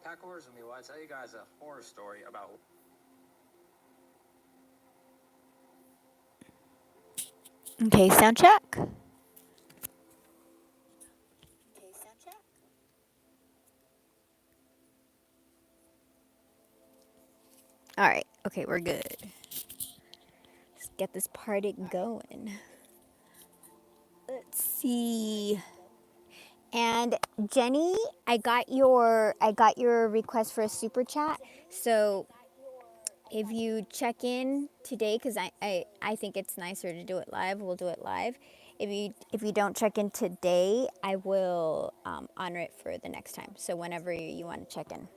Pack orders with me while I tell you guys a horror story about. Okay, sound check. All right. Okay, we're good. Let's get this party going. Let's see. And Jenny, I got your request for a super chat. So if you check in today, because I think it's nicer to do it live, we'll do it live. If you don't check in today, I will honor it for the next time. So whenever you want to check in.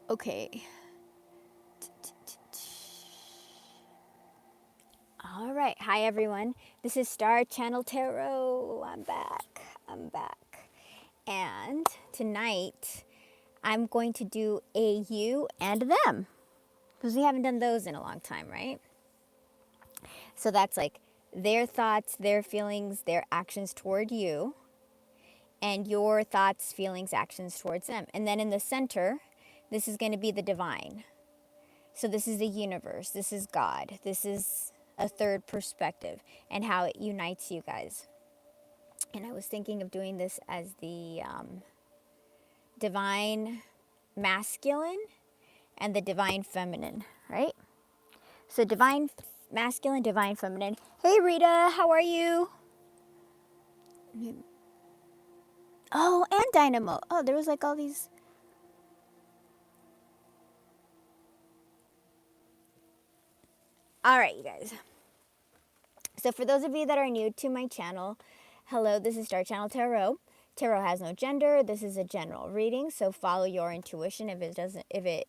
Okay. All right. Hi, everyone. This is Star Channel Tarot. I'm back. And tonight, I'm going to do a you and them. Because we haven't done those in a long time, right? So that's like their thoughts, their feelings, their actions toward you, and your thoughts, feelings, actions towards them. And then in the center, this is going to be the divine. So this is the universe. This is God. This is a third perspective and how it unites you guys. And I was thinking of doing this as the divine masculine and the divine feminine, right? So divine masculine, divine feminine. Hey Rita, how are you? Oh, and Dynamo. Oh, there was like all these. All right, you guys. So for those of you that are new to my channel, hello, this is Star Channel Tarot. Tarot has no gender. This is a general reading, so follow your intuition. If it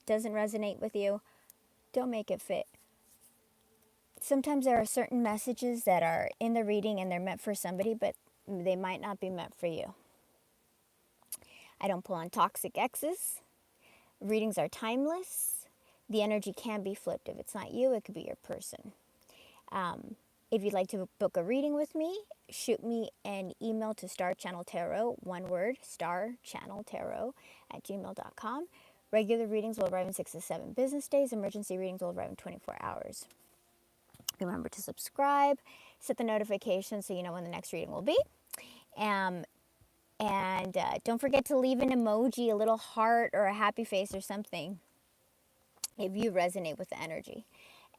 doesn't resonate with you, don't make it fit. Sometimes there are certain messages that are in the reading and they're meant for somebody, but they might not be meant for you. I don't pull on toxic exes. Readings are timeless. The energy can be flipped. If it's not you, it could be your person. If you'd like to book a reading with me, shoot me an email to starchanneltarot, one word, starchanneltarot @gmail.com. Regular readings will arrive in 6 to 7 business days. Emergency readings will arrive in 24 hours. Remember to subscribe, set the notifications so you know when the next reading will be. And don't forget to leave an emoji, a little heart or a happy face or something if you resonate with the energy.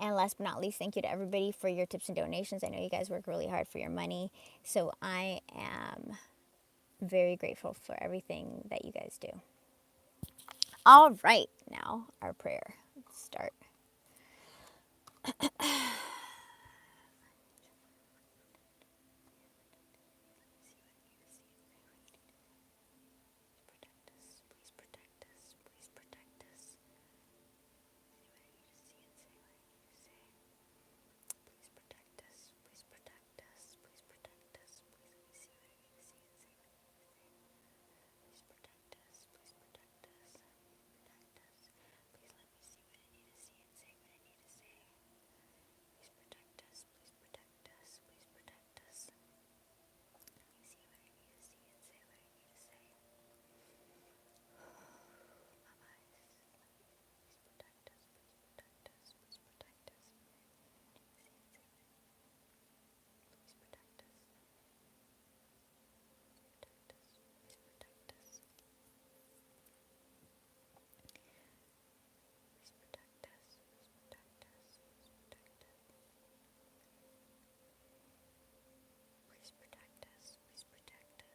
And last but not least, thank you to everybody for your tips and donations. I know you guys work really hard for your money, so I am very grateful for everything that you guys do. All right, now our prayer. Let's start. Please protect us. Please protect us. Please protect us. Please protect us. Please protect us. Please let me see what I need to see and say. Please protect us. Please protect us. Protect us. Please let me see what I need to see and say what I need to say. Please protect us. Please protect us. Please protect us. Let me see what I need to see and say what I need to say. Please protect us. Please protect us. Please protect us. Please protect us.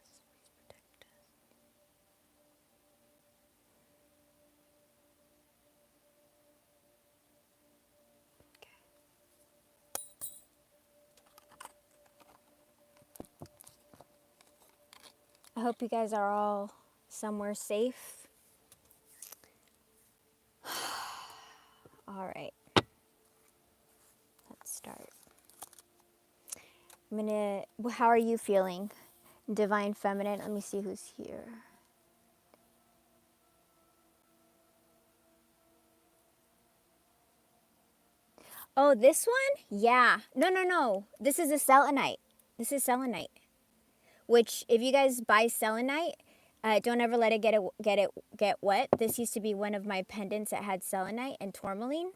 I hope you guys are all somewhere safe. All right, let's start. How are you feeling? Divine Feminine, let me see who's here. Oh, this one? Yeah. No. This is a selenite. This is selenite. which if you guys buy selenite, don't ever let it get wet. This used to be one of my pendants that had selenite and tourmaline.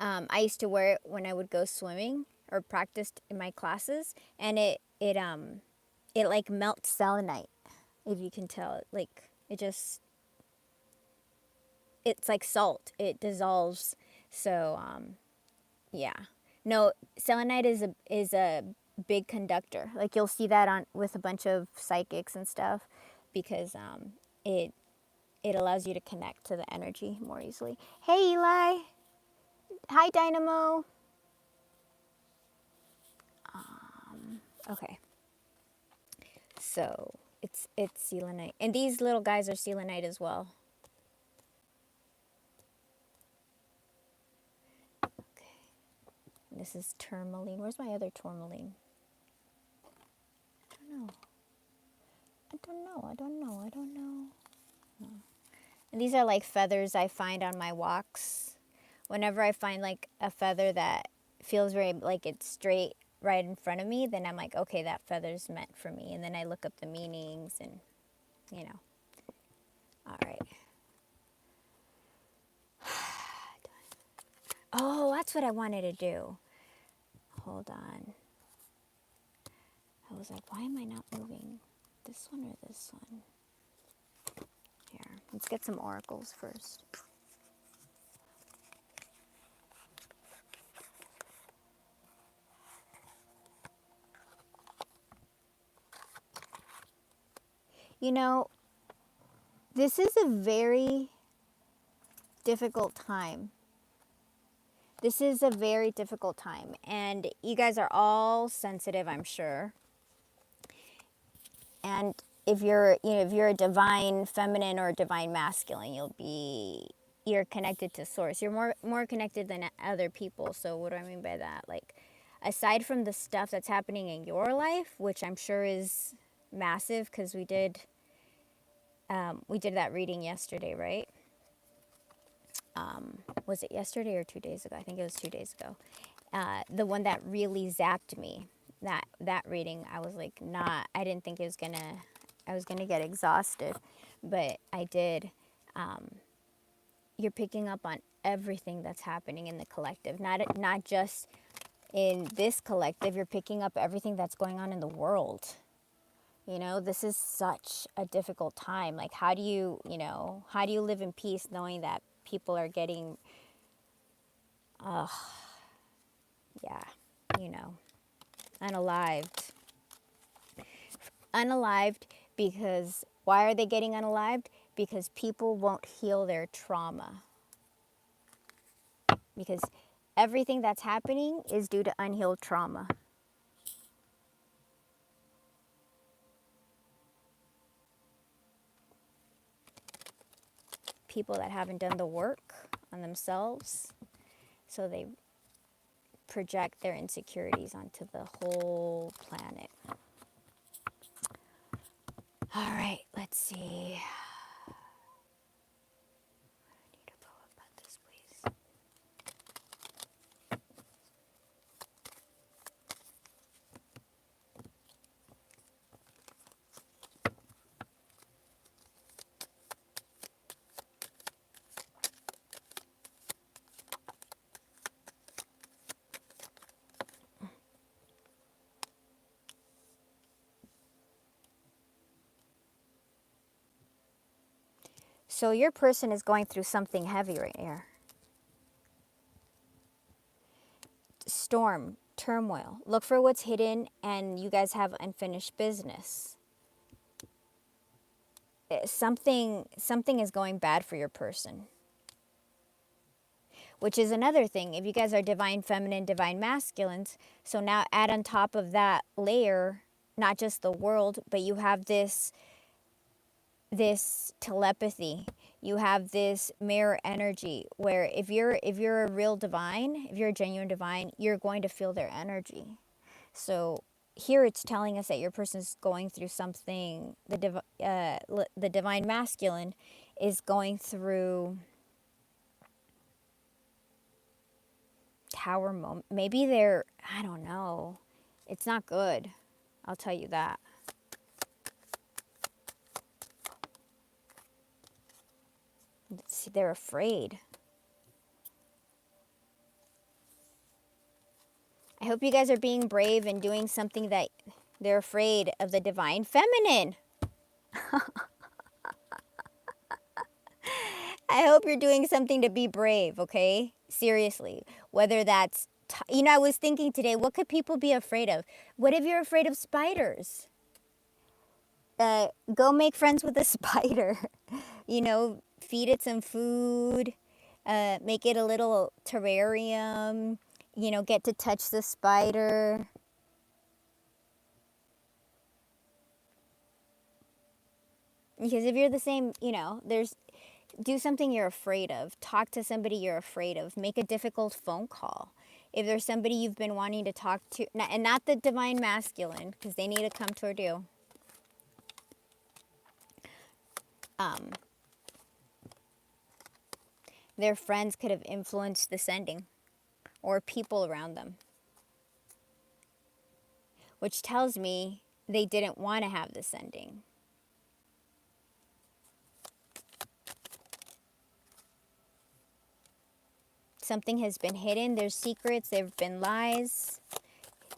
I used to wear it when I would go swimming or practiced in my classes, and it like melts selenite, if you can tell. Like it's like salt. It dissolves. So yeah. No, selenite is a big conductor. Like you'll see that on with a bunch of psychics and stuff, because it allows you to connect to the energy more easily. Hey Eli. Hi Dynamo. Okay. So it's selenite. And these little guys are selenite as well. Okay. This is tourmaline. Where's my other tourmaline? I don't know. No. And these are like feathers I find on my walks. Whenever I find like a feather that feels very like it's straight right in front of me, then I'm like, okay, that feather's meant for me. And then I look up the meanings and, you know. All right. Oh, that's what I wanted to do. Hold on. I was like, why am I not moving? This one or this one? Here, let's get some oracles first. You know, this is a very difficult time. This is a very difficult time, and you guys are all sensitive, I'm sure. And if you're a divine feminine or a divine masculine, you're connected to source. You're more connected than other people. So what do I mean by that? Like, aside from the stuff that's happening in your life, which I'm sure is massive, because we did that reading yesterday, right? Was it yesterday or 2 days ago? I think it was 2 days ago. The one that really zapped me, that reading, I was like, I didn't think I was gonna get exhausted, but I did. You're picking up on everything that's happening in the collective, not just in this collective. You're picking up everything that's going on in the world. You know, this is such a difficult time. Like, how do you live in peace knowing that people are getting, unalived? Unalived because, why are they getting unalived? Because people won't heal their trauma. Because everything that's happening is due to unhealed trauma. People that haven't done the work on themselves, so they project their insecurities onto the whole planet. All right, let's see. I need to pull up about this, please. So your person is going through something heavy right here. Storm, turmoil. Look for what's hidden, and you guys have unfinished business. Something is going bad for your person. Which is another thing. If you guys are divine feminine, divine masculines, so now add on top of that layer, not just the world, but you have this telepathy. You have this mirror energy, where if you're a real divine, if you're a genuine divine, you're going to feel their energy. So here it's telling us that your person's going through something. The divine masculine is going through tower moment. Maybe I don't know. It's not good. I'll tell you that. See, they're afraid. I hope you guys are being brave and doing something that they're afraid of the divine feminine. I hope you're doing something to be brave, okay? Seriously. Whether that's, I was thinking today, what could people be afraid of? What if you're afraid of spiders? Go make friends with a spider. Feed it some food. Make it a little terrarium. Get to touch the spider. Because if you're the same, do something you're afraid of. Talk to somebody you're afraid of. Make a difficult phone call. If there's somebody you've been wanting to talk to, and not the divine masculine, because they need to come toward you. Their friends could have influenced the sending, or people around them. Which tells me they didn't want to have the sending. Something has been hidden. There's secrets. There have been lies.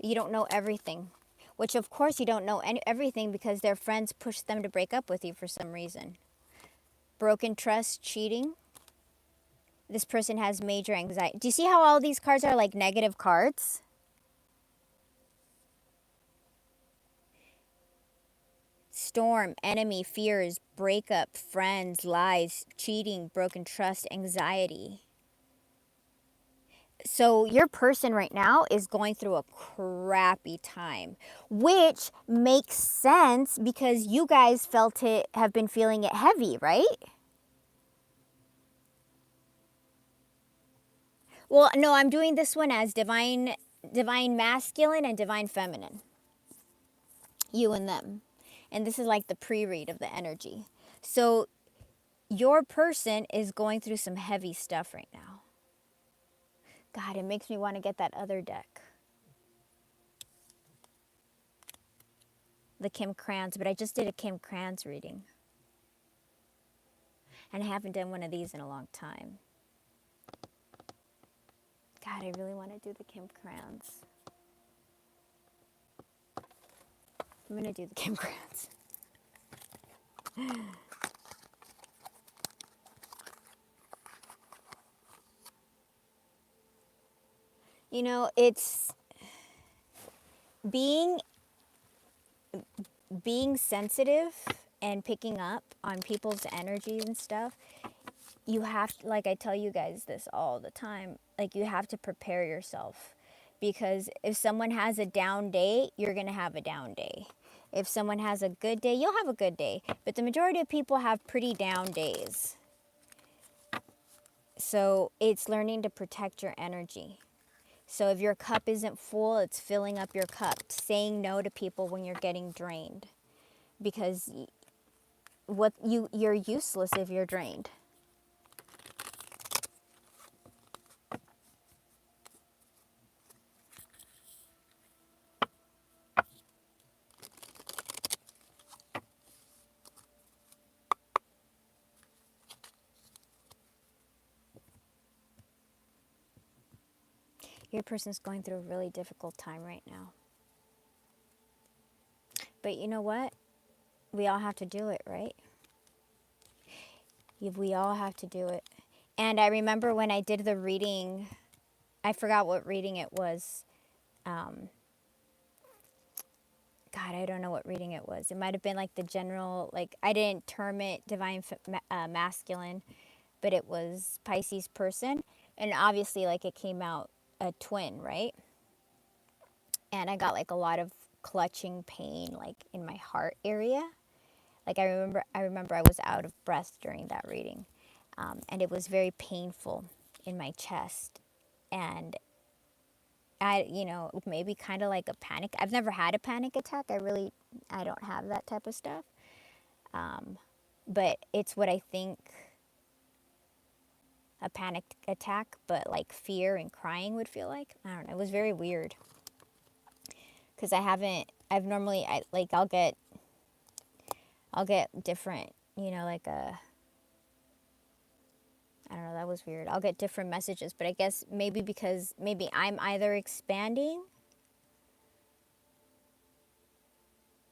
You don't know everything. Which, of course, you don't know everything because their friends pushed them to break up with you for some reason. Broken trust, cheating. This person has major anxiety. Do you see how all these cards are like negative cards? Storm, enemy, fears, breakup, friends, lies, cheating, broken trust, anxiety. So your person right now is going through a crappy time, which makes sense because you guys have been feeling it heavy, right? Well, no, I'm doing this one as divine masculine and divine feminine. You and them. And this is like the pre-read of the energy. So your person is going through some heavy stuff right now. God, it makes me want to get that other deck. The Kim Krans, but I just did a Kim Krans reading. And I haven't done one of these in a long time. God, I really want to do the Kim Krans. I'm going to do the Kim Krans. It's being sensitive and picking up on people's energies and stuff. You have to, like I tell you guys this all the time, like you have to prepare yourself. Because if someone has a down day, you're going to have a down day. If someone has a good day, you'll have a good day. But the majority of people have pretty down days. So it's learning to protect your energy. So if your cup isn't full, it's filling up your cup. Saying no to people when you're getting drained. Because you're useless if you're drained. Your person's going through a really difficult time right now. But you know what? We all have to do it, right? We all have to do it. And I remember when I did the reading, I forgot what reading it was. God, I don't know what reading it was. It might have been like the general, like I didn't term it divine masculine, but it was Pisces person. And obviously like it came out a twin, right? And I got like a lot of clutching pain like in my heart area. Like I remember I was out of breath during that reading. And it was very painful in my chest. And maybe kind of like a panic. I've never had a panic attack. I don't have that type of stuff. But it's what I think a panic attack, but like fear and crying would feel like. I don't know. It was very weird. because I've normally, I'll get different, you know, like I don't know, that was weird. I'll get different messages, but I guess maybe because maybe I'm either expanding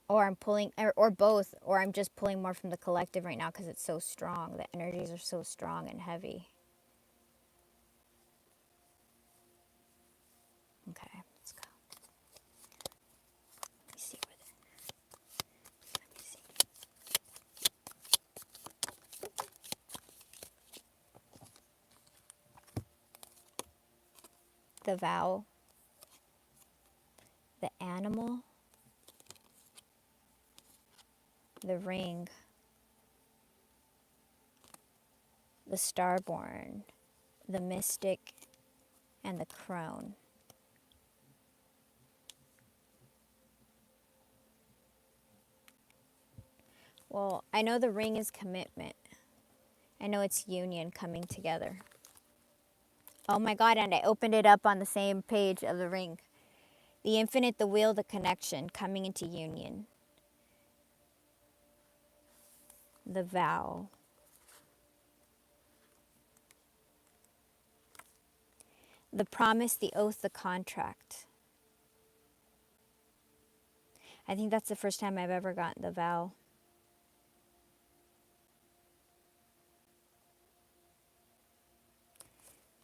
or I'm pulling, or both, or I'm just pulling more from the collective right now because it's so strong. The energies are so strong and heavy. Okay, let's go. Let me see where let me see. The vow, the animal, the ring, the starborn, the mystic, and the crone. Well, I know the ring is commitment. I know it's union coming together. Oh my God, and I opened it up on the same page of the ring. The infinite, the wheel, the connection, coming into union. The vow. The promise, the oath, the contract. I think that's the first time I've ever gotten the vow.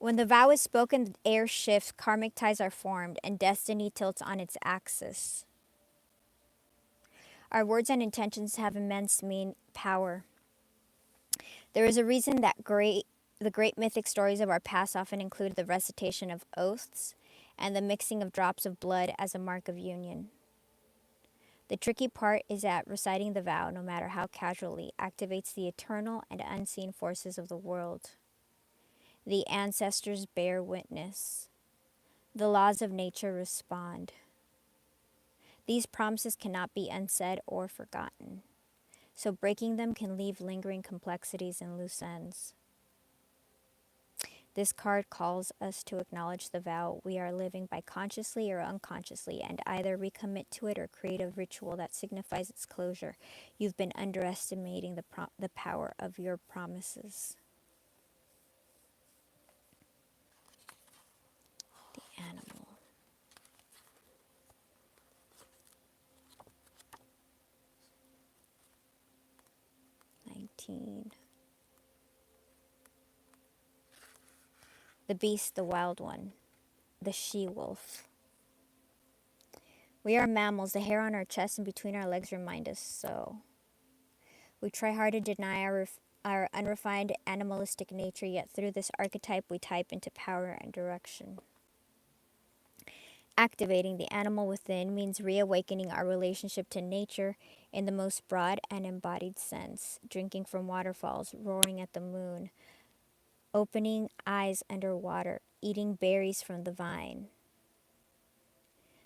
When the vow is spoken, the air shifts, karmic ties are formed, and destiny tilts on its axis. Our words and intentions have immense power. There is a reason that the great mythic stories of our past often include the recitation of oaths and the mixing of drops of blood as a mark of union. The tricky part is that reciting the vow, no matter how casually, activates the eternal and unseen forces of the world. The ancestors bear witness. The laws of nature respond. These promises cannot be unsaid or forgotten, so breaking them can leave lingering complexities and loose ends. This card calls us to acknowledge the vow we are living by consciously or unconsciously and either recommit to it or create a ritual that signifies its closure. You've been underestimating the power of your promises. The animal. The beast, the wild one, the she-wolf. We are mammals. The hair on our chest and between our legs remind us so. We try hard to deny our unrefined animalistic nature, yet through this archetype we type into power and direction. Activating the animal within means reawakening our relationship to nature in the most broad and embodied sense, drinking from waterfalls, roaring at the moon, opening eyes underwater, eating berries from the vine.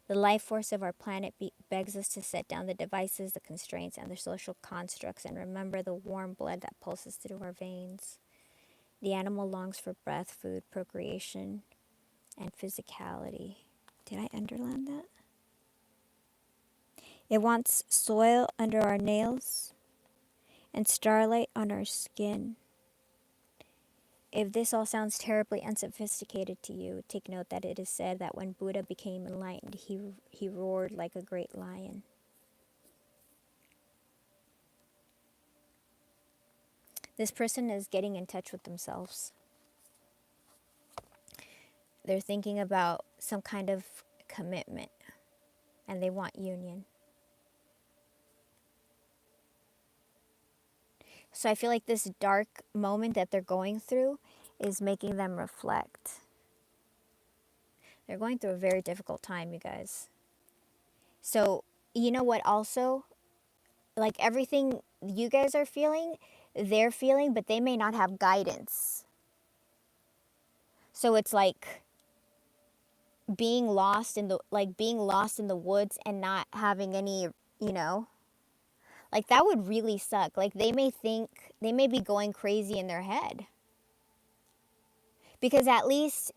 The life force of our planet begs us to set down the devices, the constraints, and the social constructs and remember the warm blood that pulses through our veins. The animal longs for breath, food, procreation, and physicality. Did I underline that? It wants soil under our nails and starlight on our skin. If this all sounds terribly unsophisticated to you, take note that it is said that when Buddha became enlightened, he roared like a great lion. This person is getting in touch with themselves. They're thinking about some kind of commitment, and they want union. So I feel like this dark moment that they're going through is making them reflect. They're going through a very difficult time, you guys. So, you know what also? Like everything you guys are feeling, they're feeling, but they may not have guidance. So it's like being lost in the woods and not having any, you know, like that would really suck. Like they may be going crazy in their head. Because at least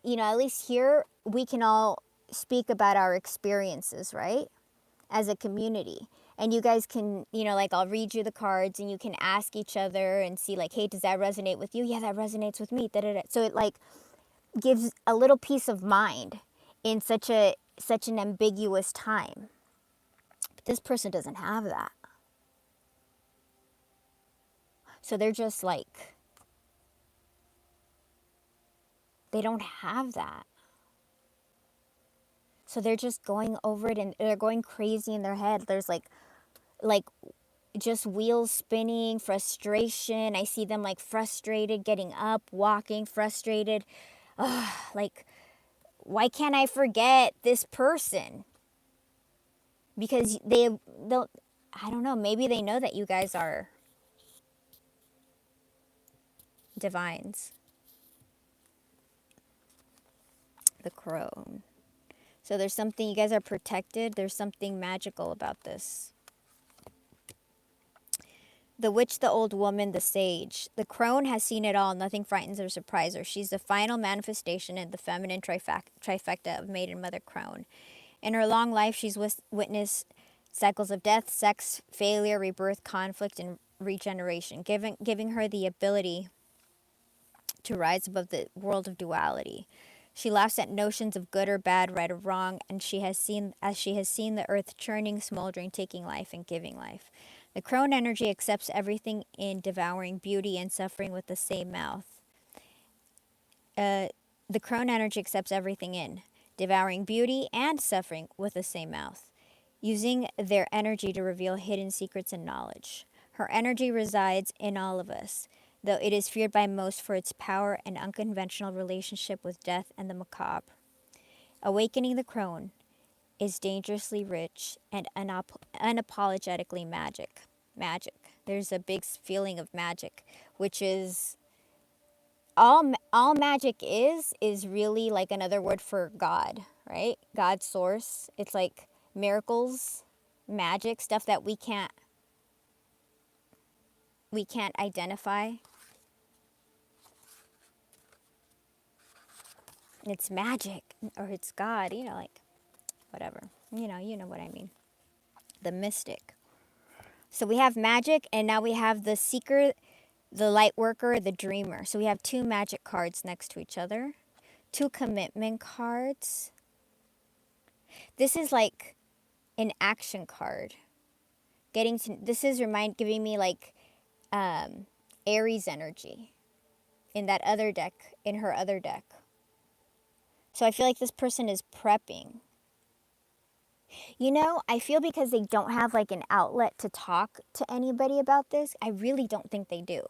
here we can all speak about our experiences, right? as a community. And you guys can, like I'll read you the cards and you can ask each other and see like, hey, does that resonate with you? Yeah, that resonates with me. Da, da, da. So it like gives a little peace of mind in such an ambiguous time. But this person doesn't have that. So they're just like, they don't have that. So they're just going over it and they're going crazy in their head. There's like just wheels spinning, frustration. I see them like frustrated, getting up, walking, frustrated. Ugh, like, why can't I forget this person? Because they'll, I don't know, maybe they know that you guys are divines. The crone. So there's something, you guys are protected. There's something magical about this. The witch, the old woman, the sage. The crone has seen it all. Nothing frightens or surprises her. She's the final manifestation in the feminine trifecta of maiden, mother, crone. In her long life, she's witnessed cycles of death, sex, failure, rebirth, conflict, and regeneration, giving her the ability to rise above the world of duality. She laughs at notions of good or bad, right or wrong, and she has seen the earth churning, smoldering, taking life, and giving life. The crone energy accepts everything in, devouring beauty and suffering with the same mouth. The crone energy accepts everything in, devouring beauty and suffering with the same mouth, using their energy to reveal hidden secrets and knowledge. Her energy resides in all of us, though it is feared by most for its power and unconventional relationship with death and the macabre. Awakening the crone is dangerously rich and unapologetically magic. Magic. There's a big feeling of magic, which is all magic is really like another word for God, right? God's source. It's like miracles, magic, stuff that we can't identify. It's magic or it's God, like whatever. You know what I mean. The mystic. So we have magic and now we have the seeker, the light worker, the dreamer. So we have two magic cards next to each other. Two commitment cards. This is like an action card. This is giving me like Aries energy in that other deck, in her other deck. So I feel like this person is prepping. I feel because they don't have like an outlet to talk to anybody about this, I really don't think they do.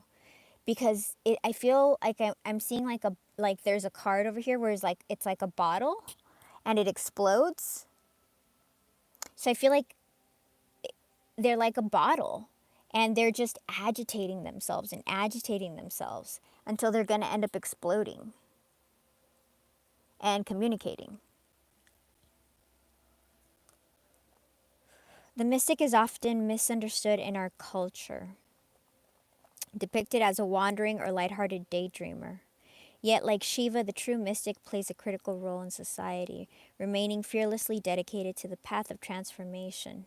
Because I feel like I'm seeing like there's a card over here where it's like a bottle and it explodes. So I feel like they're like a bottle and they're just agitating themselves until they're going to end up exploding and communicating. The mystic is often misunderstood in our culture, depicted as a wandering or lighthearted daydreamer. Yet, like Shiva, the true mystic plays a critical role in society, remaining fearlessly dedicated to the path of transformation.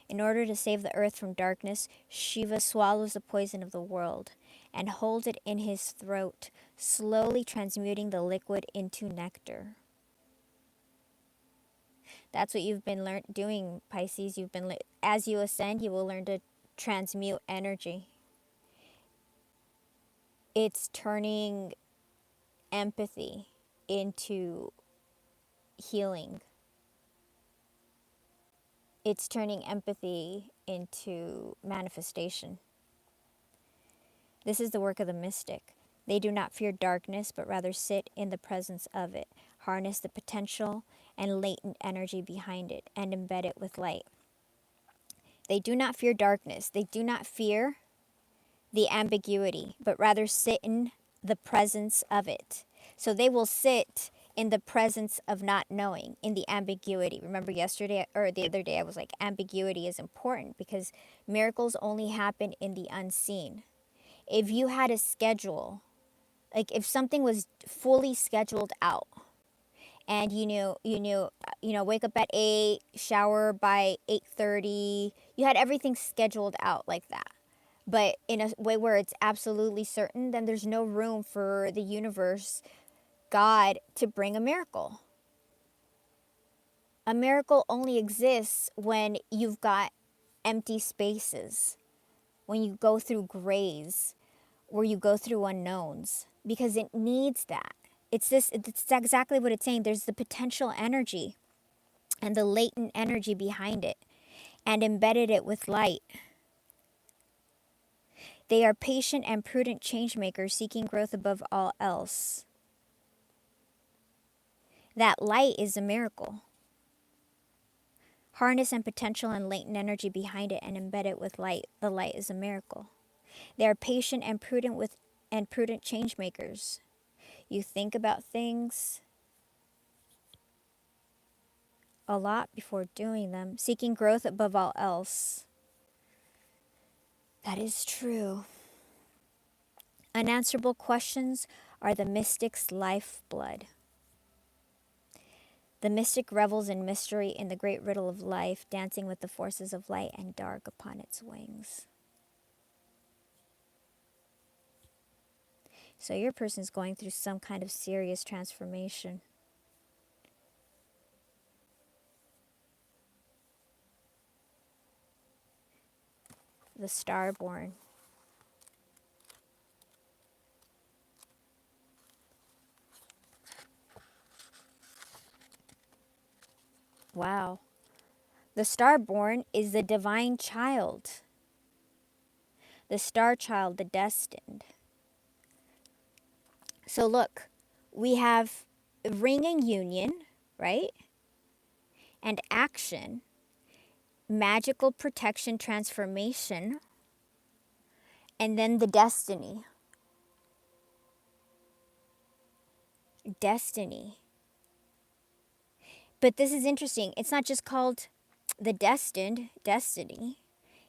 In order to save the earth from darkness, Shiva swallows the poison of the world and holds it in his throat, slowly transmuting the liquid into nectar. That's what you've been doing, Pisces. As you ascend, you will learn to transmute energy. It's turning empathy into healing. It's turning empathy into manifestation. This is the work of the mystic. They do not fear darkness, but rather sit in the presence of it, harness the potential and latent energy behind it, and embed it with light. They do not fear darkness. They do not fear the ambiguity, but rather sit in the presence of it. So they will sit in the presence of not knowing, in the ambiguity. Remember yesterday or the other day I was like, ambiguity is important because miracles only happen in the unseen. If you had a schedule, like if something was fully scheduled out and wake up at 8, shower by 8:30. You had everything scheduled out like that. But in a way where it's absolutely certain, then there's no room for the universe, God, to bring a miracle. A miracle only exists when you've got empty spaces, when you go through grays, where you go through unknowns, because it needs that. It's exactly what it's saying. There's the potential energy and the latent energy behind it, and embedded it with light. They are patient and prudent change makers seeking growth above all else. That light is a miracle. Harness and potential and latent energy behind it and embed it with light. The light is a miracle. They are patient and prudent change makers. You think about things a lot before doing them, seeking growth above all else. That is true. Unanswerable questions are the mystic's lifeblood. The mystic revels in mystery in the great riddle of life, dancing with the forces of light and dark upon its wings. So your person's going through some kind of serious transformation. The Starborn. Wow. The Starborn is the divine child. The star child, the destined. So look, we have ring and union, right? And action, magical protection, transformation, and then the destiny. Destiny. But this is interesting. It's not just called the destined, destiny.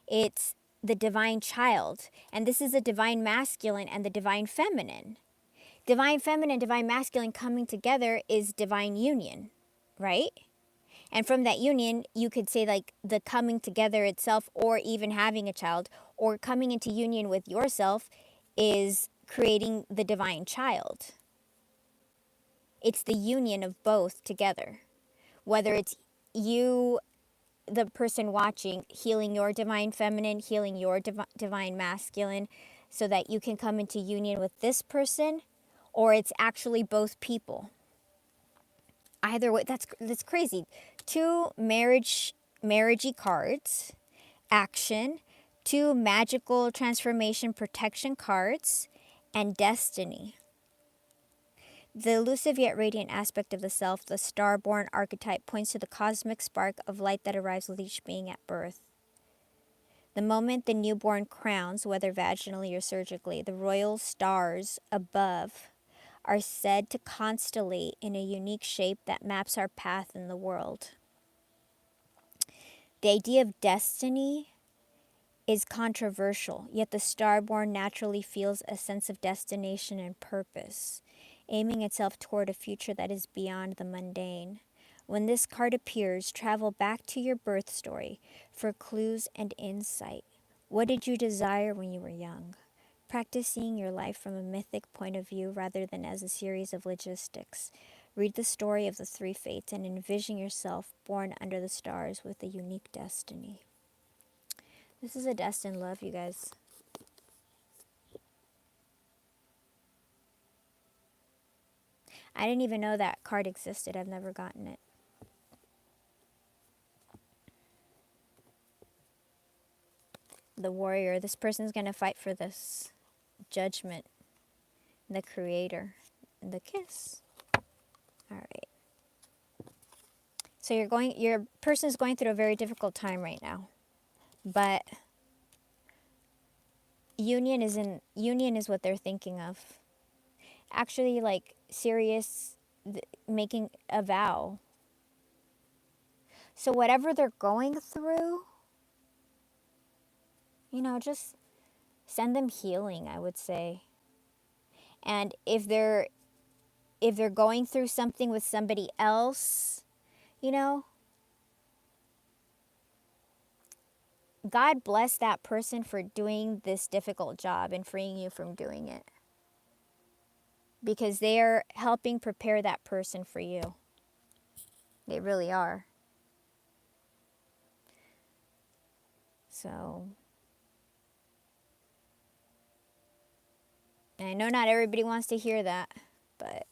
It's the divine child. And this is the divine masculine and the divine feminine. Divine feminine, divine masculine coming together is divine union, right? And from that union, you could say like the coming together itself, or even having a child, or coming into union with yourself is creating the divine child. It's the union of both together. Whether it's you, the person watching, healing your divine feminine, healing your divine masculine, so that you can come into union with this person, or it's actually both people. Either way, that's crazy. 2 marriagey cards, action, 2 magical transformation protection cards, and destiny. The elusive yet radiant aspect of the self, the starborn archetype, points to the cosmic spark of light that arrives with each being at birth. The moment the newborn crowns, whether vaginally or surgically, the royal stars above are said to constellate in a unique shape that maps our path in the world. The idea of destiny is controversial, yet the starborn naturally feels a sense of destination and purpose, aiming itself toward a future that is beyond the mundane. When this card appears, travel back to your birth story for clues and insight. What did you desire when you were young? Practice seeing your life from a mythic point of view rather than as a series of logistics. Read the story of the 3 fates and envision yourself born under the stars with a unique destiny. This is a destined love, you guys. I didn't even know that card existed. I've never gotten it. The warrior. This person's going to fight for this judgment. The creator. The kiss. All right. So your person's going through a very difficult time right now. But union is what they're thinking of. Actually, like serious, making a vow. So whatever they're going through, just send them healing, I would say. And if they're if they're going through something with somebody else, you know, God bless that person for doing this difficult job and freeing you from doing it. Because they're helping prepare that person for you. They really are. So, and I know not everybody wants to hear that, but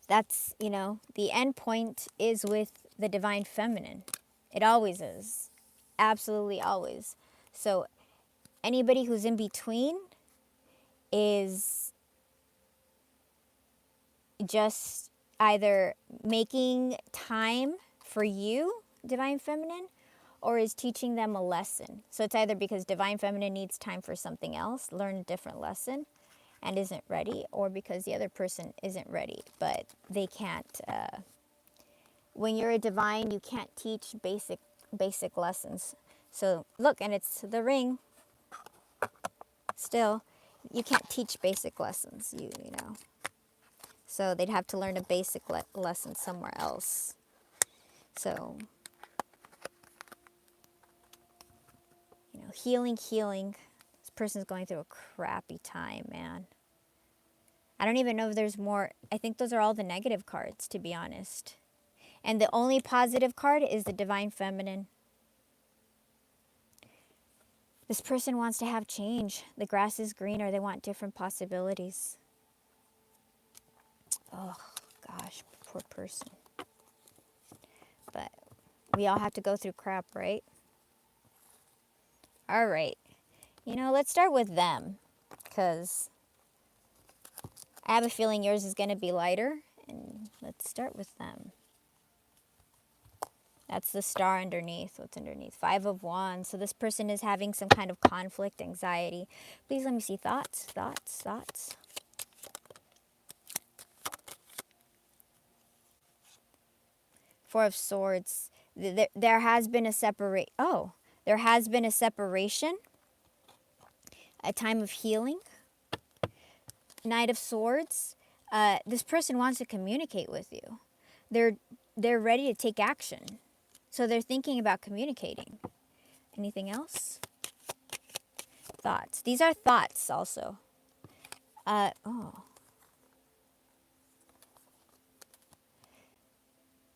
that's, you know, the end point is with the divine feminine. It always is. Absolutely always. So anybody who's in between is just either making time for you, divine feminine, or is teaching them a lesson. So it's either because divine feminine needs time for something else, learn a different lesson, and isn't ready, or because the other person isn't ready, but they can't. When you're a divine, you can't teach basic lessons. So look, and it's the ring. Still, you can't teach basic lessons. You know. So they'd have to learn a basic lesson somewhere else. So, you know, healing. This person's going through a crappy time, man. I don't even know if there's more. I think those are all the negative cards, to be honest. And the only positive card is the divine feminine. This person wants to have change. The grass is greener. They want different possibilities. Oh, gosh, poor person. But we all have to go through crap, right? All right. You know, let's start with them, because I have a feeling yours is going to be lighter. And let's start with them. That's the star underneath. What's underneath? 5 of Wands. So this person is having some kind of conflict, anxiety. Please let me see. Thoughts. 4 of Swords. There has been a there has been a separation. A time of healing. Knight of Swords. This person wants to communicate with you. They're ready to take action. So they're thinking about communicating. Anything else? Thoughts. These are thoughts also.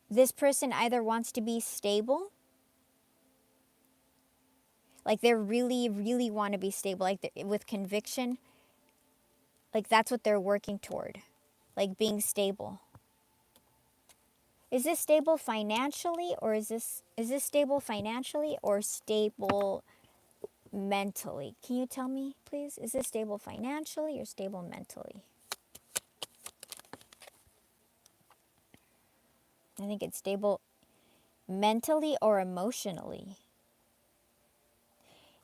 This person either wants to be stable. Like they really, really want to be stable. Like with conviction. Like that's what they're working toward. Like being stable. Is this stable financially, or is this stable financially or stable mentally? Can you tell me, please? Is this stable financially or stable mentally? I think it's stable mentally or emotionally.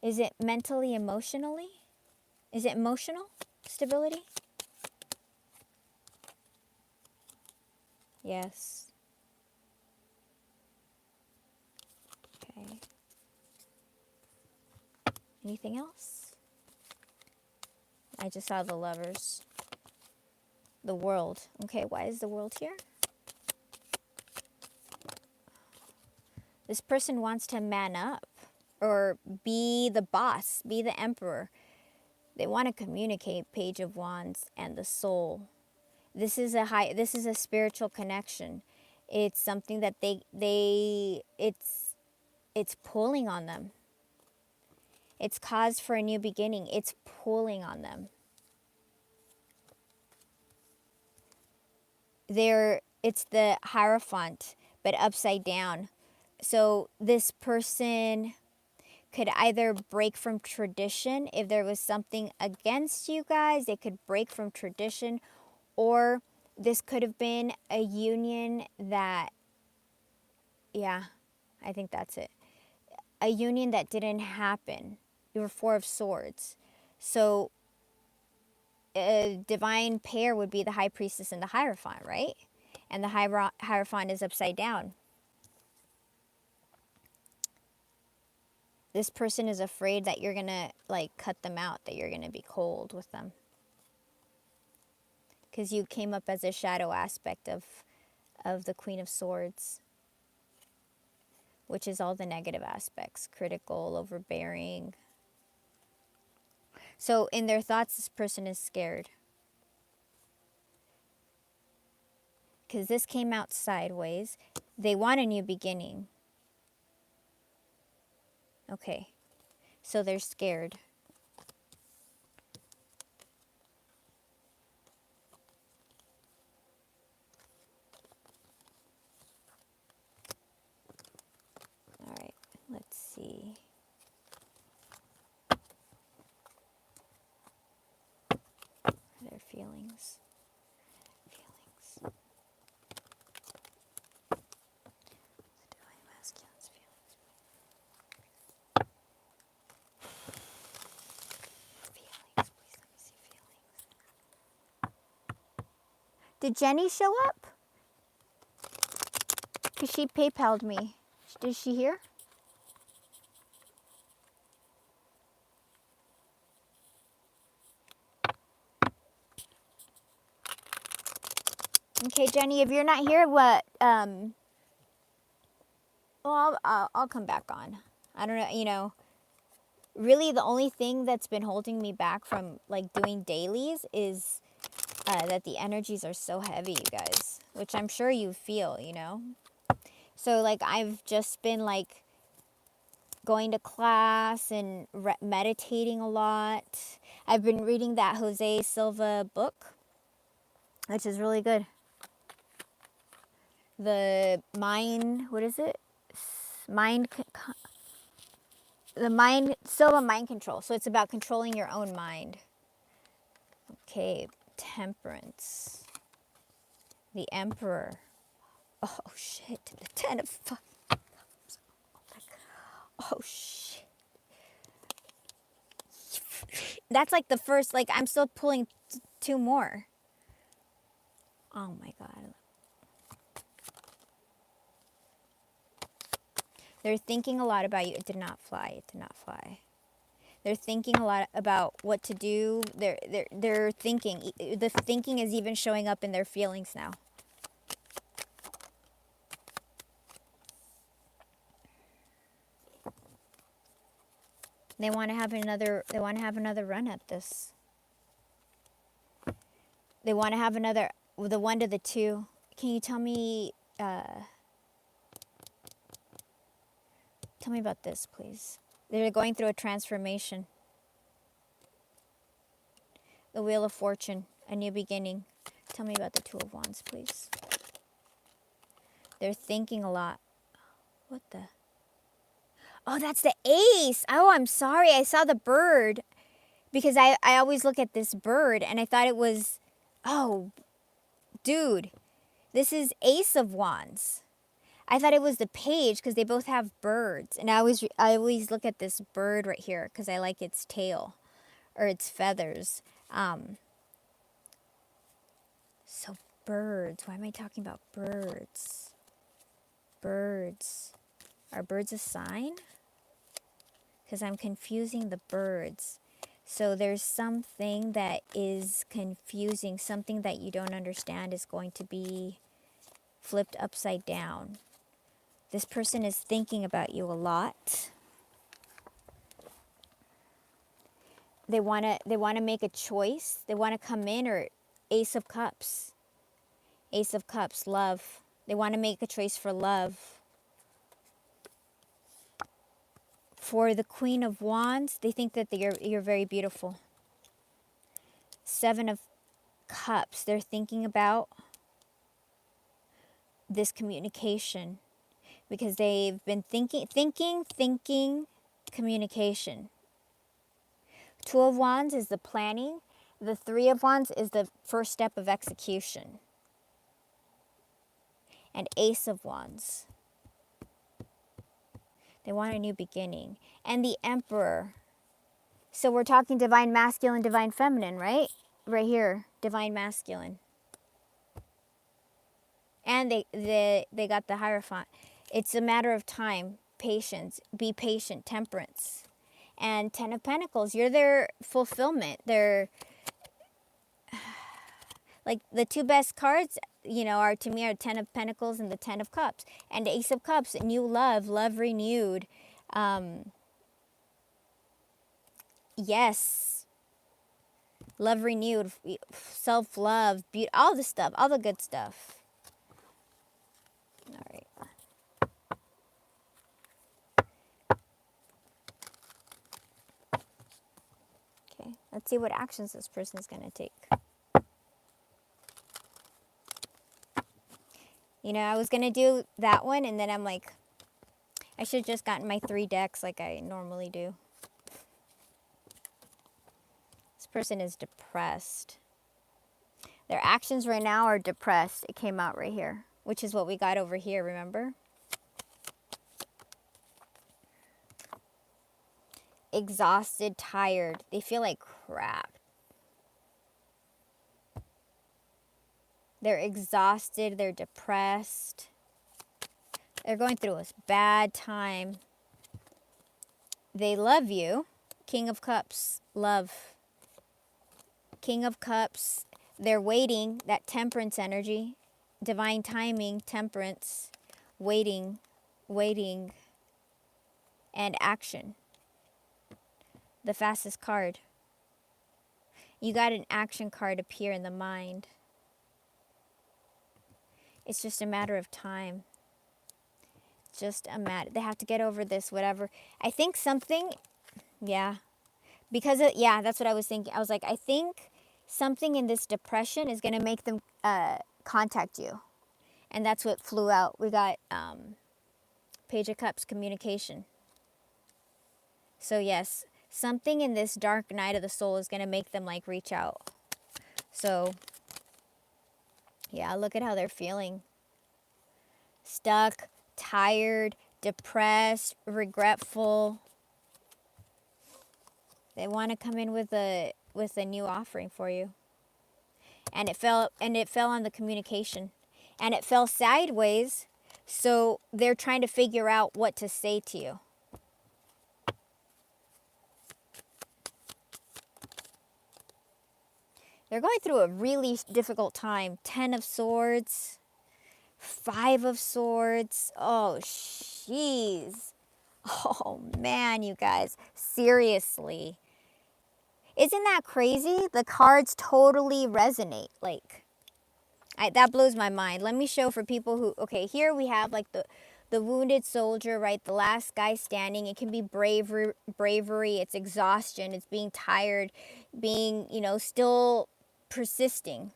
Is it mentally, emotionally? Is it emotional stability? Yes. Okay. Anything else? I just saw the Lovers. The World. Okay, why is the World here? This person wants to man up or be the boss, be the emperor. They want to communicate. Page of Wands and the Soul. This is a spiritual connection. It's something that it's pulling on them. It's cause for a new beginning. It's pulling on them. It's the Hierophant, but upside down. So this person could either break from tradition. If there was something against you guys, they could break from tradition. Or this could have been a union that, yeah, I think that's it. A union that didn't happen. You were 4 of Swords. So a divine pair would be the High Priestess and the Hierophant, right? And the Hierophant is upside down. This person is afraid that you're going to like cut them out, that you're going to be cold with them. because you came up as a shadow aspect of the Queen of Swords, which is all the negative aspects, critical, overbearing. So in their thoughts, this person is scared. Because this came out sideways. They want a new beginning. Okay. So they're scared. All right. Let's see. Their feelings. Did Jenny show up? Because she PayPal'd me. Is she here? Okay, Jenny, if you're not here, what, well, I'll come back on. I don't know, you know, really the only thing that's been holding me back from, like, doing dailies is that the energies are so heavy, you guys, which I'm sure you feel, you know? So, like, I've just been, like, going to class and meditating a lot. I've been reading that Jose Silva book, which is really good. The mind, what is it? Silva mind control. So it's about controlling your own mind. Okay, temperance. The emperor. Oh shit, the 10 of fucking cups. Oh shit. That's like the first, like I'm still pulling two more. Oh my god. They're thinking a lot about you. It did not fly. It did not fly. They're thinking a lot about what to do. They're thinking. The thinking is even showing up in their feelings now. They want to have another. They want to have another run at this. They want to have another. The 1 to the 2. Can you tell me? Tell me about this, please. They're going through a transformation. The Wheel of Fortune, a new beginning. Tell me about the 2 of Wands, please. They're thinking a lot. What the? Oh, that's the Ace. Oh, I'm sorry. I saw the bird. Because I always look at this bird and I thought it was, oh, dude. This is Ace of Wands. I thought it was the Page because they both have birds. And I always look at this bird right here because I like its tail or its feathers. So birds. Why am I talking about birds? Birds. Are birds a sign? Because I'm confusing the birds. So there's something that is confusing. Something that you don't understand is going to be flipped upside down. This person is thinking about you a lot. They want to make a choice. They want to come in, or Ace of Cups. Ace of Cups, love. They want to make a choice for love. For the Queen of Wands, they think that you're very beautiful. 7 of Cups, they're thinking about this communication. Because they've been thinking, communication. 2 of Wands is the planning. The 3 of Wands is the first step of execution. And Ace of Wands. They want a new beginning. And the Emperor. So we're talking divine masculine, divine feminine, right? Right here, divine masculine. And they got the Hierophant. It's a matter of time, patience, be patient, temperance. And 10 of Pentacles, you're their fulfillment. Like the two best cards, you know, are to me are 10 of Pentacles and the 10 of Cups. And the Ace of Cups, new love, love renewed. Yes, love renewed, self-love, all the stuff, all the good stuff. All right. Okay, let's see what actions this person is going to take. You know, I was going to do that one, and then I'm like, I should have just gotten my 3 decks like I normally do. This person is depressed. Their actions right now are depressed. It came out right here, which is what we got over here, remember? Exhausted, tired. They feel like crap. They're exhausted. They're depressed. They're going through a bad time. They love you. King of Cups, love. King of Cups, they're waiting, that temperance energy, divine timing, temperance, waiting, waiting, and action. The fastest card. You got an action card appear in the mind. It's just a matter of time. Just a matter. They have to get over this, whatever. I think something, yeah. Because, yeah, that's what I was thinking. I was like, I think something in this depression is going to make them contact you. And that's what flew out. We got Page of Cups, communication. So, yes, something in this dark night of the soul is going to make them, like, reach out. So, yeah, look at how they're feeling. Stuck, tired, depressed, regretful. They want to come in with a new offering for you. And it fell on the communication. And it fell sideways, so they're trying to figure out what to say to you. They're going through a really difficult time. 10 of Swords, 5 of Swords. Oh, jeez. Oh, man, you guys. Seriously. Isn't that crazy? The cards totally resonate. Like, that blows my mind. Let me show for people who... Okay, here we have, like, the wounded soldier, right? The last guy standing. It can be bravery. It's exhaustion. It's being tired. Being, you know, still persisting.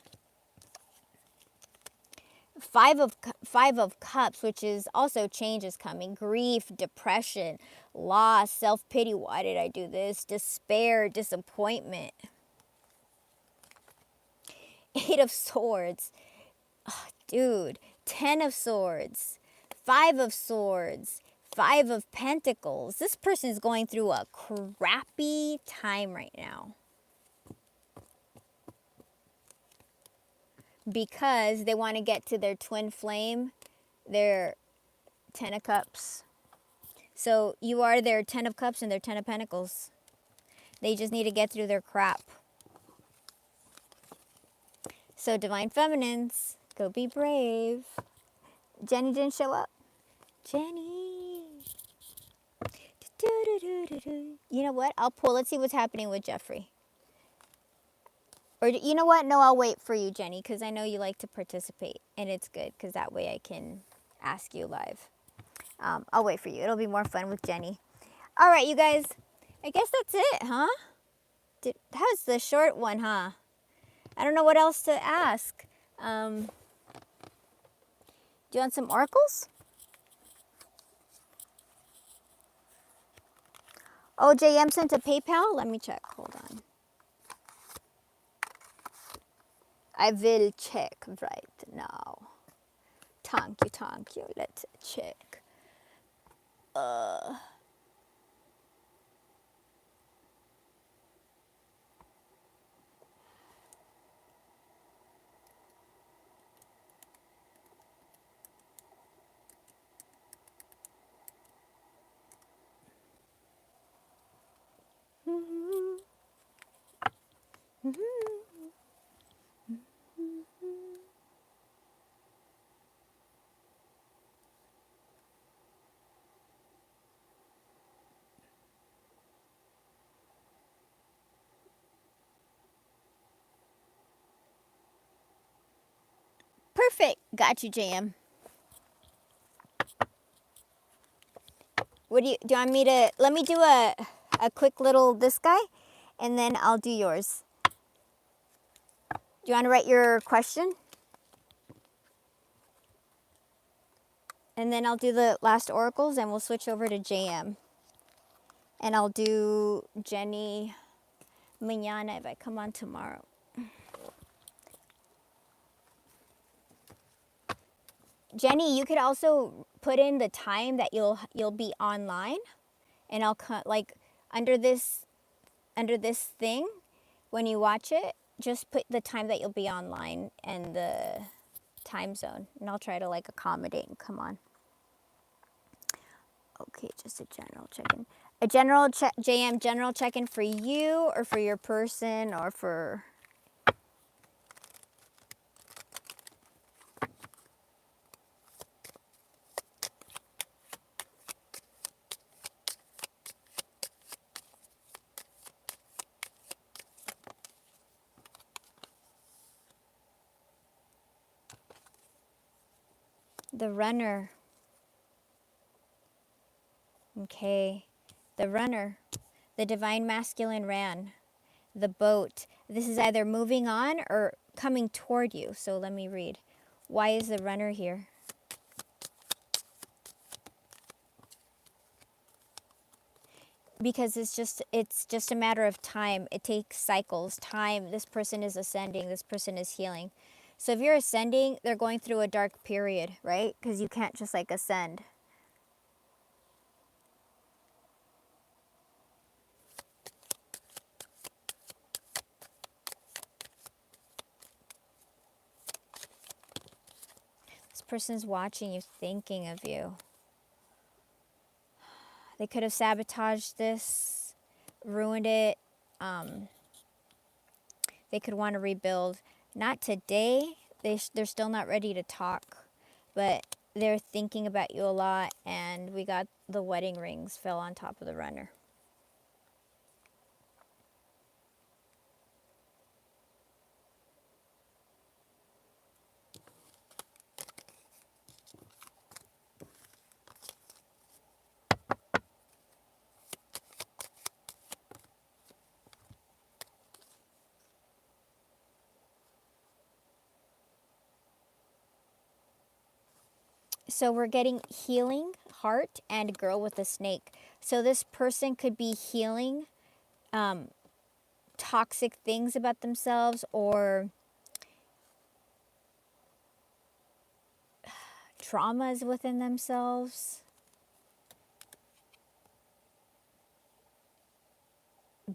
5 of Cups, which is also change is coming. Grief, depression, loss, self-pity. Why did I do this? Despair, disappointment. 8 of Swords. Oh, dude. 10 of Swords. 5 of Swords. 5 of Pentacles. This person is going through a crappy time right now. Because they want to get to their twin flame, their 10 of Cups. So you are their 10 of Cups and their 10 of Pentacles. They just need to get through their crap. So Divine Feminines, go be brave. Jenny didn't show up. Jenny. You know what? I'll pull. Let's see what's happening with Jeffrey. Or you know what? No, I'll wait for you, Jenny, because I know you like to participate. And it's good, because that way I can ask you live. I'll wait for you. It'll be more fun with Jenny. All right, you guys. I guess that's it, huh? That was the short one, huh? I don't know what else to ask. Do you want some oracles? Oh, JM sent a PayPal? Let me check. Hold on. I will check right now. Thank you. Let's check. Perfect. Got you, JM. What do you want me to, let me do a quick little this guy, and then I'll do yours. Do you want to write your question? And then I'll do the last oracles, and we'll switch over to JM. And I'll do Jenny mañana if I come on tomorrow. Jenny, you could also put in the time that you'll be online, and I'll like under this thing when you watch it, just put the time that you'll be online and the time zone, and I'll try to like accommodate and come on. Okay, just a general check-in. A general JM general check-in for you or for your person or for the runner. Okay, the runner, the divine masculine ran, the boat. This is either moving on or coming toward you. So let me read. Why is the runner here? Because it's just a matter of time. It takes cycles, time. This person is ascending, this person is healing. So if you're ascending, they're going through a dark period, right? Because you can't just like ascend. This person's watching you, thinking of you. They could have sabotaged this, ruined it. They could want to rebuild. Not today. They're still not ready to talk, but they're thinking about you a lot, and we got the wedding rings fell on top of the runner. So we're getting healing, heart, and girl with a snake. So this person could be healing toxic things about themselves or traumas within themselves.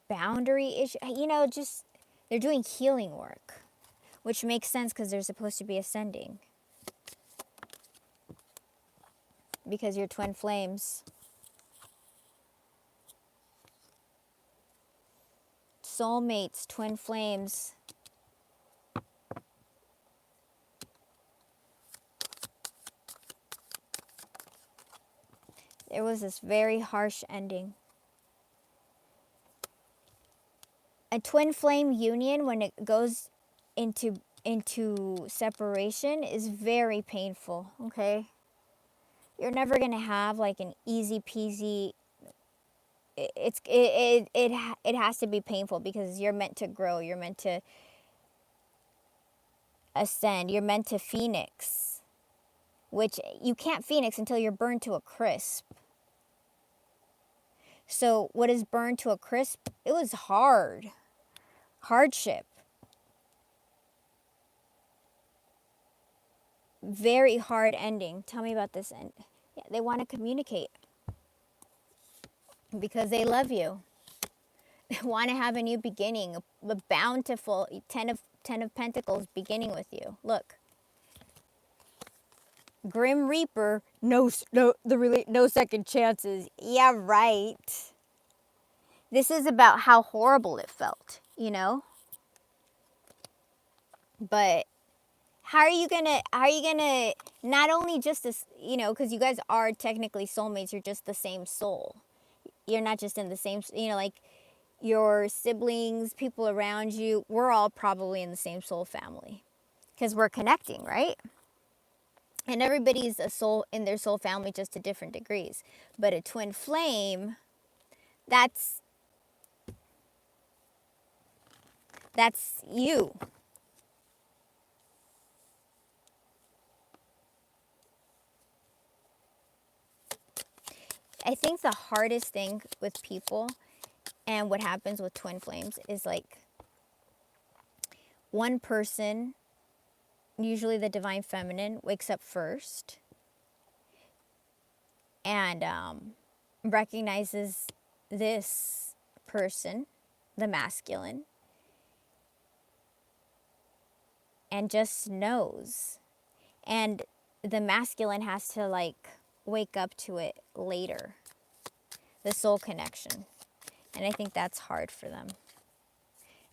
Boundary issue, just they're doing healing work, which makes sense because they're supposed to be ascending. Because you're twin flames. Soulmates, twin flames. There was this very harsh ending. A twin flame union, when it goes into separation, is very painful, okay? You're never going to have like an easy peasy. It has to be painful because you're meant to grow, you're meant to ascend, you're meant to phoenix, which you can't phoenix until you're burned to a crisp. So what is burned to a crisp? It was hardship, very hard ending. Tell me about this end. Yeah, they want to communicate because they love you. They want to have a new beginning, a bountiful 10 of Pentacles beginning with you. Look, Grim Reaper, no second chances. Yeah, right. This is about how horrible it felt, But how are you gonna not only just this, because you guys are technically soulmates, you're just the same soul. You're not just in the same, like your siblings, people around you, we're all probably in the same soul family because we're connecting, right? And everybody's a soul in their soul family, just to different degrees. But a twin flame, that's you. I think the hardest thing with people and what happens with twin flames is like one person, usually the divine feminine, wakes up first and recognizes this person, the masculine, and just knows. And the masculine has to like wake up to it later, the soul connection. And I think that's hard for them.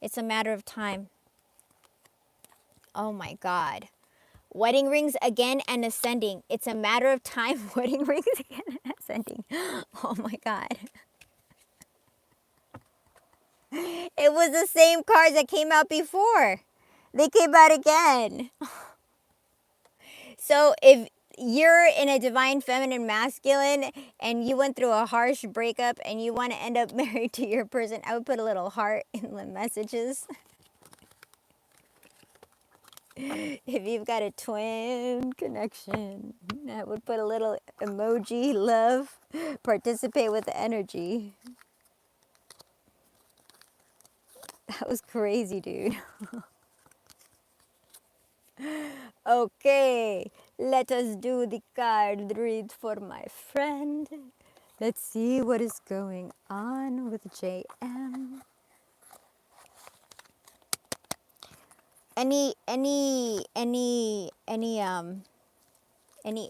It's a matter of time. Oh my God. Wedding rings again and ascending. It's a matter of time. Wedding rings again and ascending. Oh my God. It was the same cards that came out before. They came out again. So if you're in a divine feminine masculine and you went through a harsh breakup and you want to end up married to your person, I would put a little heart in the messages. If you've got a twin connection, I would put a little emoji, love, participate with the energy. That was crazy, dude. Okay, let us do the card read for my friend. Let's see what is going on with JM. Any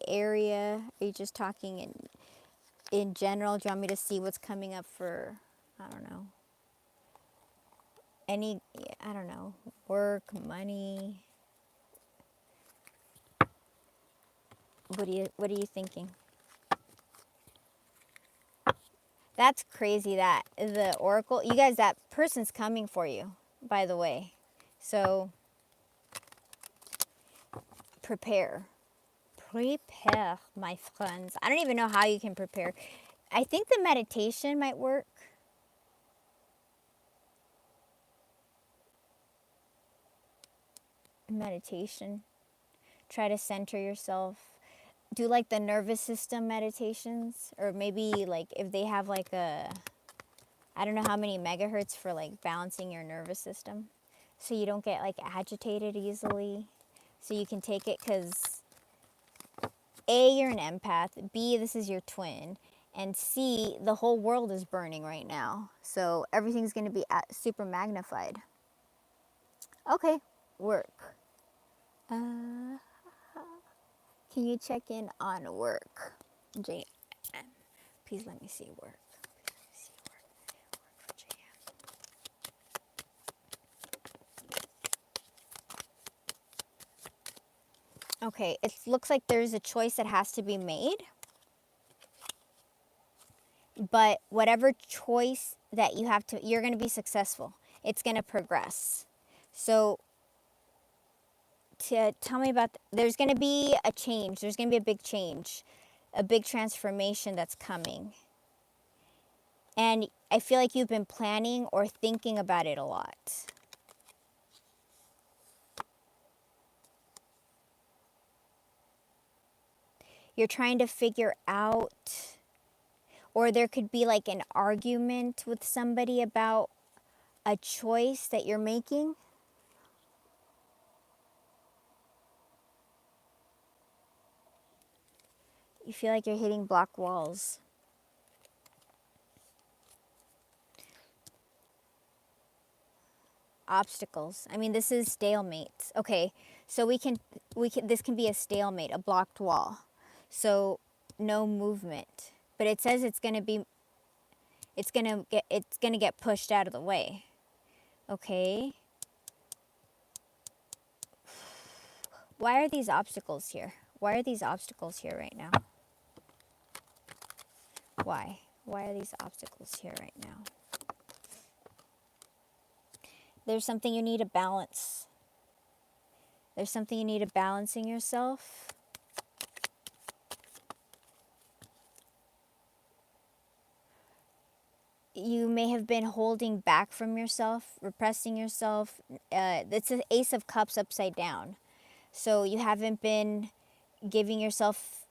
area? Are you just talking in general? Do you want me to see what's coming up for, I don't know, I don't know, work, money? What are you thinking? That's crazy that the oracle, you guys, that person's coming for you, by the way. So prepare. Prepare, my friends. I don't even know how you can prepare. I think the meditation might work. Meditation. Try to center yourself. Do like the nervous system meditations, or maybe like if they have like a, I don't know how many megahertz for like balancing your nervous system so you don't get like agitated easily, so you can take it, because A, you're an empath, B, this is your twin, and C, the whole world is burning right now, so everything's going to be super magnified. Okay, work. Can you check in on work? JM, please let me see work. Work for JM. Okay, it looks like there's a choice that has to be made. But whatever choice that you have to, you're going to be successful. It's going to progress. So to tell me about, there's going to be a change. There's going to be a big change, a big transformation that's coming. And I feel like you've been planning or thinking about it a lot. You're trying to figure out, or there could be like an argument with somebody about a choice that you're making. You feel like you're hitting block walls. Obstacles. I mean, this is stalemates. Okay, so this can be a stalemate, a blocked wall. So no movement. But it says it's going to get pushed out of the way. Okay. Why are these obstacles here? Why are these obstacles here right now? Why? Why are these obstacles here right now? There's something you need to balance. There's something you need to balance in yourself. you may have been holding back from yourself, repressing yourself. It's an Ace of Cups upside down. So you haven't been giving yourself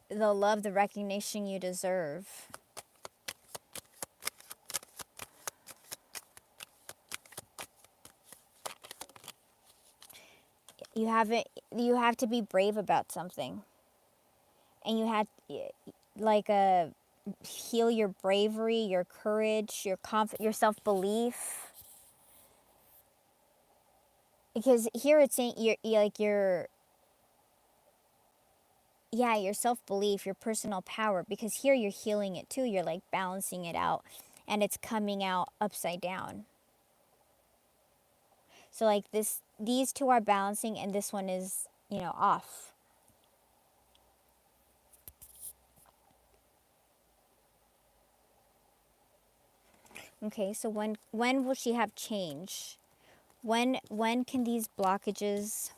the love, the recognition you deserve. You have to be brave about something. And you have like heal your bravery, your courage, your self-belief. Because here it's saying your self-belief, your personal power, because here you're healing it too. You're like balancing it out and it's coming out upside down. So like these two are balancing and this one is, off. Okay, so when will she have change? When can these blockages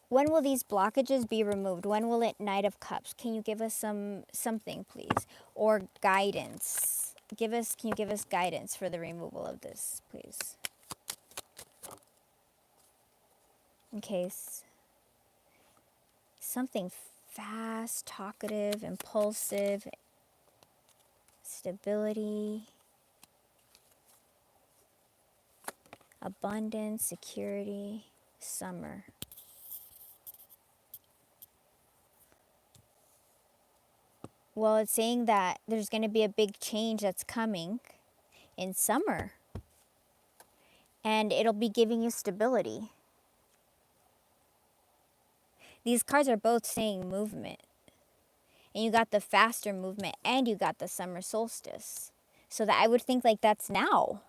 When will these blockages be removed? When will it Knight of Cups? Can you give us something, please? Or guidance. Can you give us guidance for the removal of this, please? Okay. Something fast, talkative, impulsive, stability, abundance, security, summer. Well, it's saying that there's going to be a big change that's coming in summer. And it'll be giving you stability. These cards are both saying movement. And you got the faster movement and you got the summer solstice. So that I would think like that's now.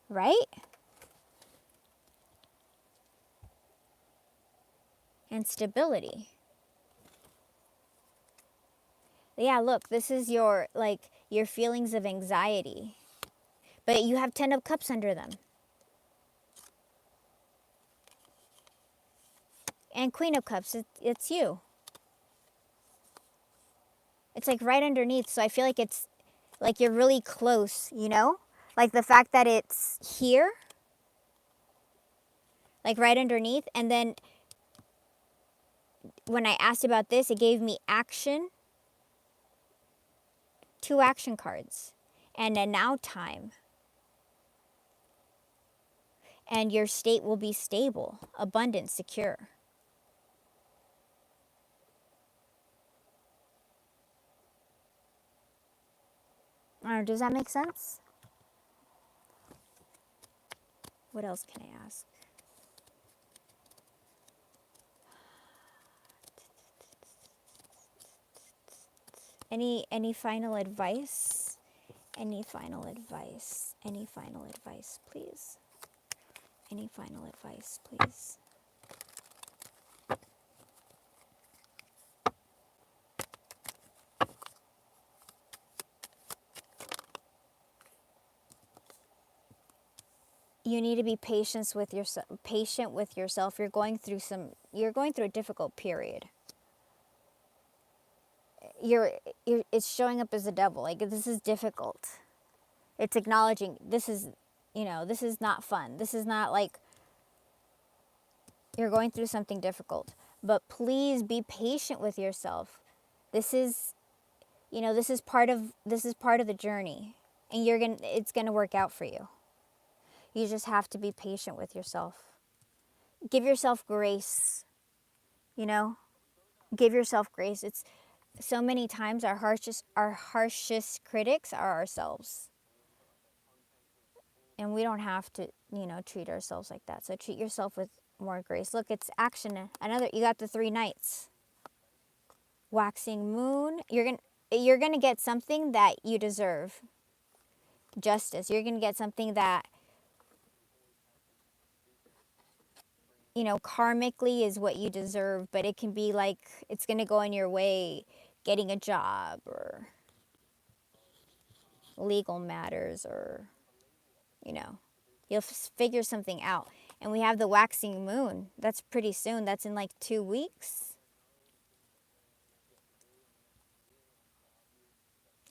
Right? And stability. Yeah, look, this is your feelings of anxiety. But you have 10 of Cups under them. And Queen of Cups, it's you. It's like right underneath, so I feel like it's like you're really close, Like the fact that it's here, like right underneath, and then when I asked about this, it gave me action, 2 action cards, and a now time. And your state will be stable, abundant, secure. I don't know, does that make sense? What else can I ask? Any final advice? Any final advice? Any final advice, please? Any final advice, please? You need to be patient with yourself. You're going through a difficult period. It's showing up as a devil. Like, this is difficult. It's acknowledging this is not fun. This is not like you're going through something difficult. But please be patient with yourself. This is part of the journey, and it's gonna work out for you. You just have to be patient with yourself. Give yourself grace. Give yourself grace. It's so many times our harshest critics are ourselves. And we don't have to, treat ourselves like that. So treat yourself with more grace. Look, it's action. You got the 3 Knights. Waxing moon. You're gonna get something that you deserve. Justice. You're gonna get something that karmically is what you deserve, but it can be like it's going to go in your way, getting a job or legal matters, or you'll figure something out. And we have the waxing moon. That's pretty soon. That's in like 2 weeks.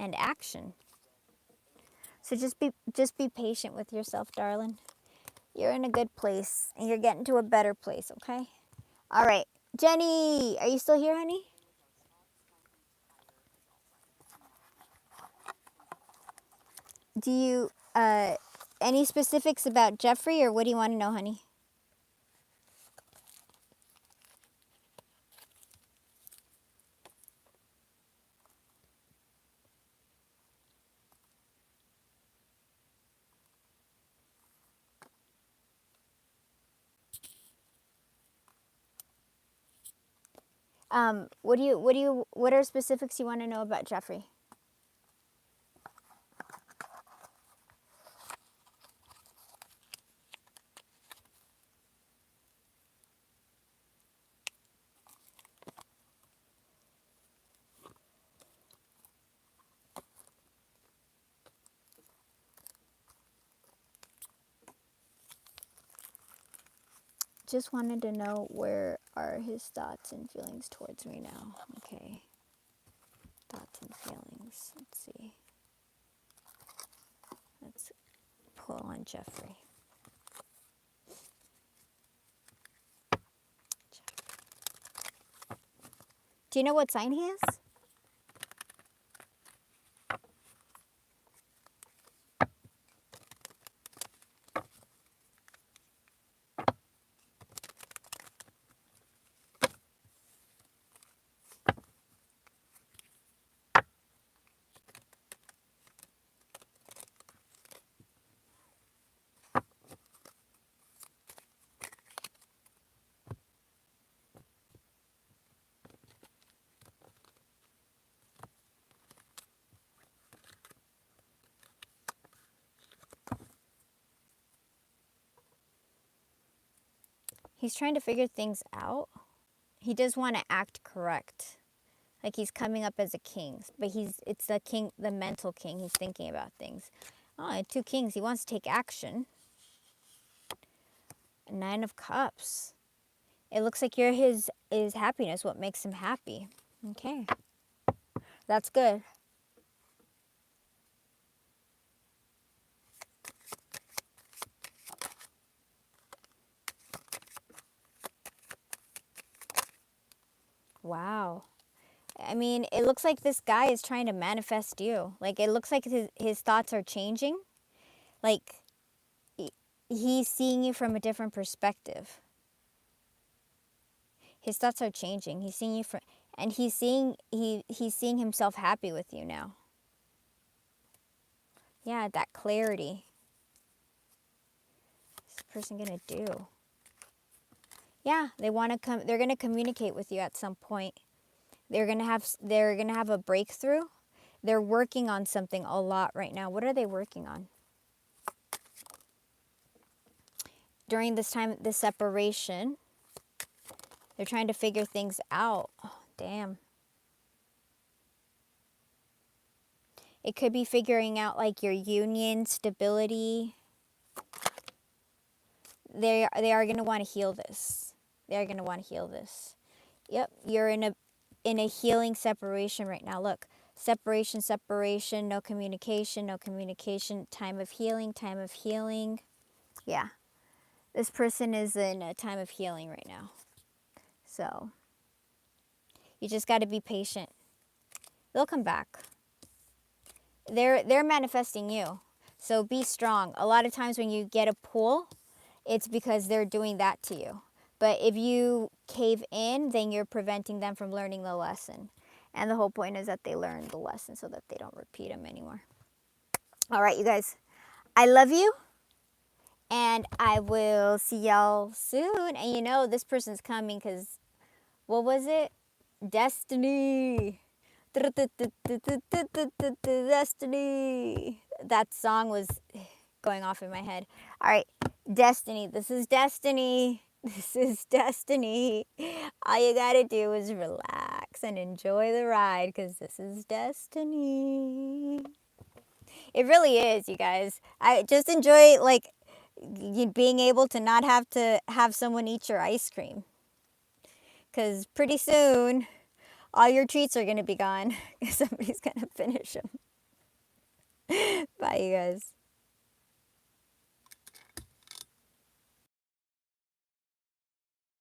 and action. So just be patient with yourself, darling. You're in a good place, and you're getting to a better place, okay? All right. Jenny, are you still here, honey? Do you, any specifics about Jeffrey, or what do you want to know, honey? What are specifics you want to know about Jeffrey? Just wanted to know where are his thoughts and feelings towards me now. Okay. Thoughts and feelings. Let's see. Let's pull on Jeffrey. Do you know what sign he is? He's trying to figure things out. He does want to act correct. Like he's coming up as a king, but it's the king, the mental king. He's thinking about things. Oh, 2 kings. He wants to take action. 9 of Cups. It looks like you're his happiness, what makes him happy. Okay. That's good. Wow. I mean, it looks like this guy is trying to manifest you. Like, it looks like his thoughts are changing. Like, he's seeing you from a different perspective. His thoughts are changing. He's seeing you from, and he's seeing himself happy with you now. Yeah, that clarity. What's this person gonna do? Yeah, they're gonna communicate with you at some point. They're gonna have a breakthrough. They're working on something a lot right now. What are they working on? During this time, the separation, they're trying to figure things out. Oh, damn. It could be figuring out like your union stability. They are going to want to heal this. They are going to want to heal this. Yep, you're in a healing separation right now. Look, separation, no communication, time of healing. Yeah. This person is in a time of healing right now. So, you just got to be patient. They'll come back. They're manifesting you. So be strong. A lot of times when you get a pull, it's because they're doing that to you. But if you cave in, then you're preventing them from learning the lesson. And the whole point is that they learn the lesson so that they don't repeat them anymore. All right, you guys. I love you. And I will see y'all soon. And you know this person's coming because, what was it? Destiny. Destiny. That song was going off in my head. All right, destiny. This is destiny. This is destiny. All you gotta do is relax and enjoy the ride because this is destiny. It really is, you guys. I just enjoy like being able to not have to have someone eat your ice cream. Because pretty soon, all your treats are going to be gone. Somebody's going to finish them. Bye, you guys.